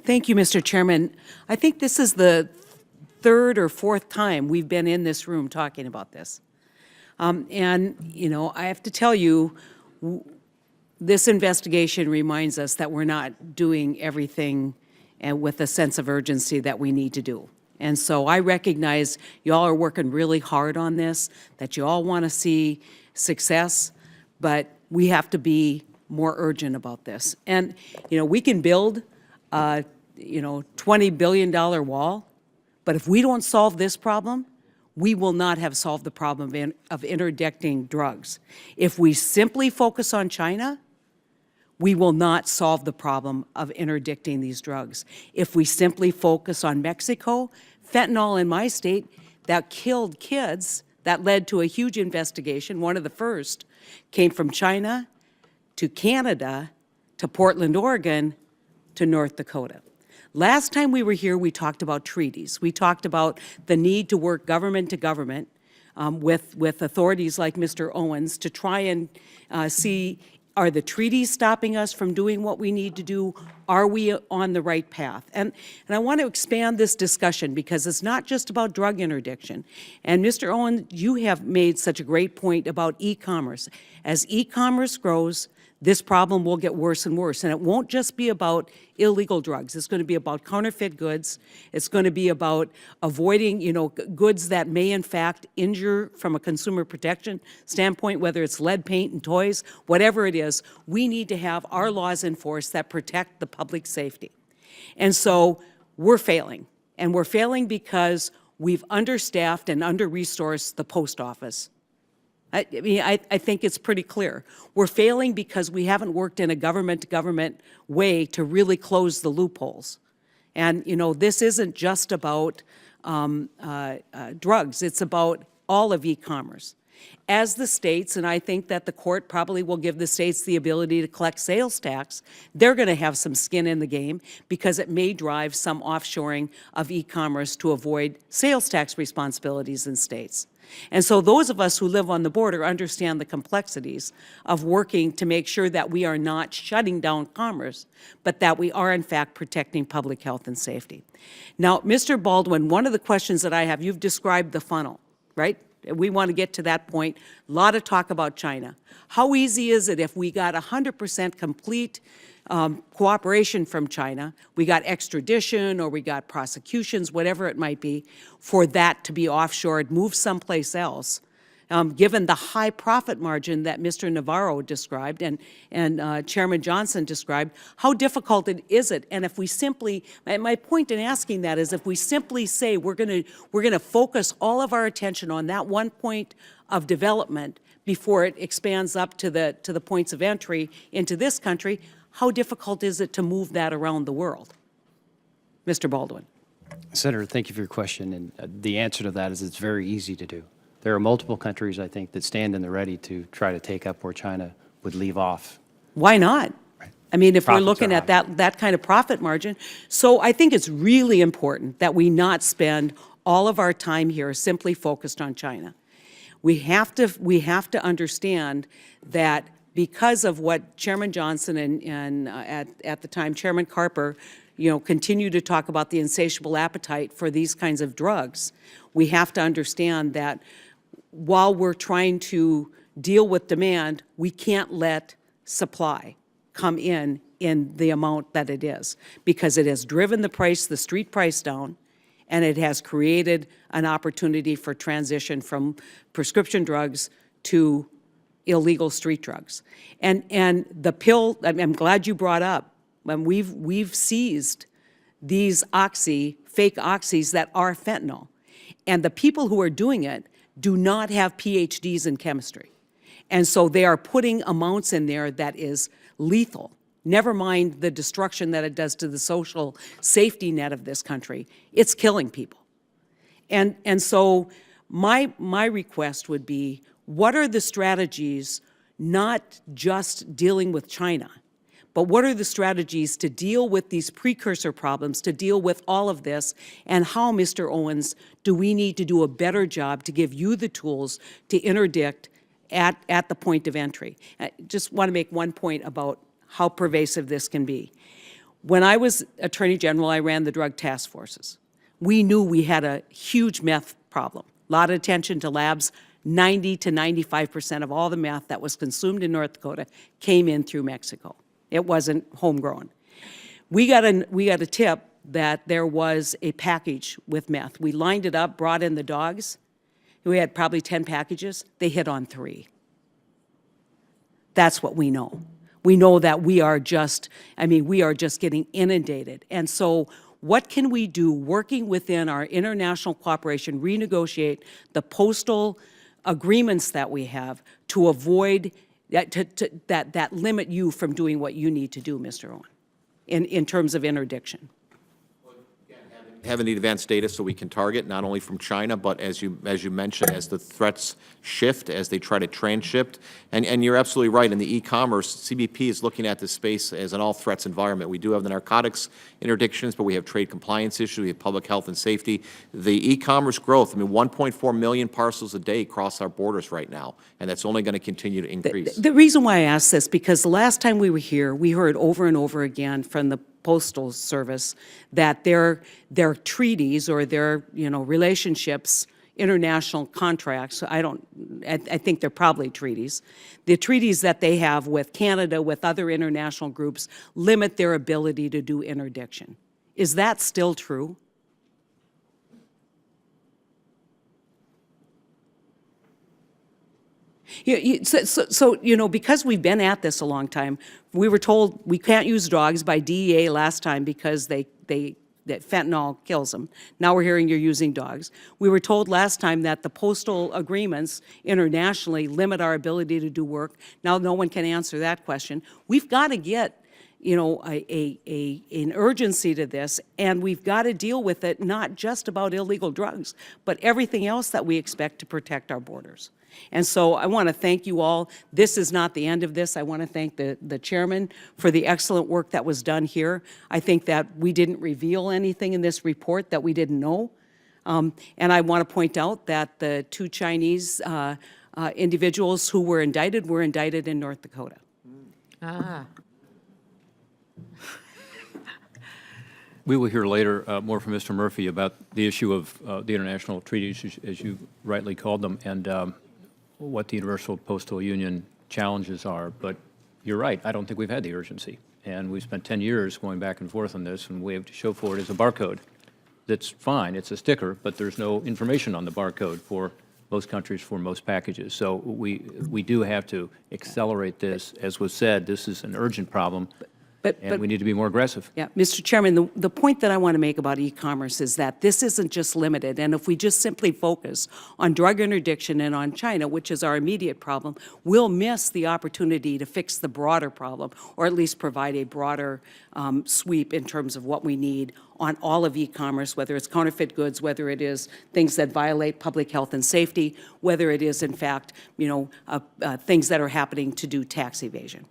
Thank you, Mr. Chairman. I think this is the third or fourth time we've been in this room talking about this. You know, I have to tell you, this investigation reminds us that we're not doing everything with a sense of urgency that we need to do. And so I recognize y'all are working really hard on this, that you all want to see success, but we have to be more urgent about this. And, you know, we can build a, $20 billion wall, but if we don't solve this problem, we will not have solved the problem of interdicting drugs. If we simply focus on China, we will not solve the problem of interdicting these drugs. If we simply focus on Mexico, fentanyl in my state that killed kids, that led to a huge investigation, one of the first, came from China to Canada to Portland, Oregon to North Dakota. Last time we were here, we talked about treaties. We talked about the need to work government to government with authorities like Mr. Owens to try and see, are the treaties stopping us from doing what we need to do? Are we on the right path? And I want to expand this discussion because it's not just about drug interdiction. And Mr. Owens, you have made such a great point about e-commerce. As e-commerce grows, this problem will get worse and worse. And it won't just be about illegal drugs. It's going to be about counterfeit goods. It's going to be about avoiding, goods that may in fact injure from a consumer protection standpoint, whether it's lead paint and toys, whatever it is. We need to have our laws enforced that protect the public safety. And so we're failing. And we're failing because we've understaffed and under-resourced the post office. I think it's pretty clear. We're failing because we haven't worked in a government-to-government way to really close the loopholes. And, this isn't just about drugs. It's about all of e-commerce. As the states, and I think that the court probably will give the states the ability to collect sales tax, they're going to have some skin in the game because it may drive some offshoring of e-commerce to avoid sales tax responsibilities in states. And so those of us who live on the border understand the complexities of working to make sure that we are not shutting down commerce, but that we are in fact protecting public health and safety. Now, Mr. Baldwin, one of the questions that I have, you've described the funnel, right? We want to get to that point. A lot of talk about China. How easy is it if we got 100% complete cooperation from China, we got extradition or we got prosecutions, whatever it might be, for that to be offshored, moved someplace else, given the high profit margin that Mr. Navarro described and Chairman Johnson described, how difficult is it? And if we simply, my point in asking that is if we simply say we're going to focus all of our attention on that one point of development before it expands up to the points of entry into this country, how difficult is it to move that around the world? Mr. Baldwin. Senator, thank you for your question. And the answer to that is it's very easy to do. There are multiple countries, I think, that stand in the ready to try to take up where China would leave off. Why not? Right. I mean, if Profits we're looking at that kind of profit margin. So I think it's really important that we not spend all of our time here simply focused on China. We have to understand that because of what Chairman Johnson and at the time Chairman Carper, continue to talk about the insatiable appetite for these kinds of drugs, we have to understand that while we're trying to deal with demand, we can't let supply come in the amount that it is, because it has driven the street price down, and it has created an opportunity for transition from prescription drugs to illegal street drugs. And the pill, I'm glad you brought up, we've seized these fake oxys that are fentanyl. And the people who are doing it do not have PhDs in chemistry. And so they are putting amounts in there that is lethal. Never mind the destruction that it does to the social safety net of this country. It's killing people. And so my request would be, what are the strategies, not just dealing with China, but what are the strategies to deal with these precursor problems, to deal with all of this, and how, Mr. Owens, do we need to do a better job to give you the tools to interdict at the point of entry? I just want to make one point about how pervasive this can be. When I was Attorney General, I ran the drug task forces. We knew we had a huge meth problem. A lot of attention to labs. 90 to 95% of all the meth that was consumed in North Dakota came in through Mexico. It wasn't homegrown. We got a tip that there was a package with meth. We lined it up, brought in the dogs. We had probably 10 packages. They hit on 3. That's what we know. We know that we are just getting inundated. And so what can we do working within our international cooperation, renegotiate the postal agreements that we have to avoid, that limit you from doing what you need to do, Mr. Owen, in terms of interdiction? Having the advanced data so we can target not only from China, but as you mentioned, as the threats shift, as they try to transship. And you're absolutely right. In the e-commerce, CBP is looking at this space as an all-threats environment. We do have the narcotics interdictions, but we have trade compliance issues, we have public health and safety. The e-commerce growth, 1.4 million parcels a day cross our borders right now, and that's only going to continue to increase. The reason why I asked this, because the last time we were here, we heard over and over again from the Postal Service that their treaties or their relationships, international contracts, I think they're probably treaties. The treaties that they have with Canada, with other international groups, limit their ability to do interdiction. Is that still true? Because we've been at this a long time, we were told we can't use dogs by DEA last time because that fentanyl kills them. Now we're hearing you're using dogs. We were told last time that the postal agreements internationally limit our ability to do work. Now no one can answer that question. We've got to get an urgency to this, and we've got to deal with it, not just about illegal drugs, but everything else that we expect to protect our borders. And so I want to thank you all. This is not the end of this. I want to thank the chairman for the excellent work that was done here. I think that we didn't reveal anything in this report that we didn't know. And I want to point out that the 2 Chinese individuals who were indicted in North Dakota. We will hear later more from Mr. Murphy about the issue of the international treaties, as you rightly called them, and what the Universal Postal Union challenges are. But you're right, I don't think we've had the urgency. And we've spent 10 years going back and forth on this, and we have to show for it as a barcode. That's fine, it's a sticker, but there's no information on the barcode for most countries, for most packages. So we do have to accelerate this. As was said, this is an urgent problem. And we need to be more aggressive. Yeah, Mr. Chairman, the point that I want to make about e-commerce is that this isn't just limited, and if we just simply focus on drug interdiction and on China, which is our immediate problem, we'll miss the opportunity to fix the broader problem, or at least provide a broader sweep in terms of what we need on all of e-commerce, whether it's counterfeit goods, whether it is things that violate public health and safety, whether it is, in fact, things that are happening to do tax evasion.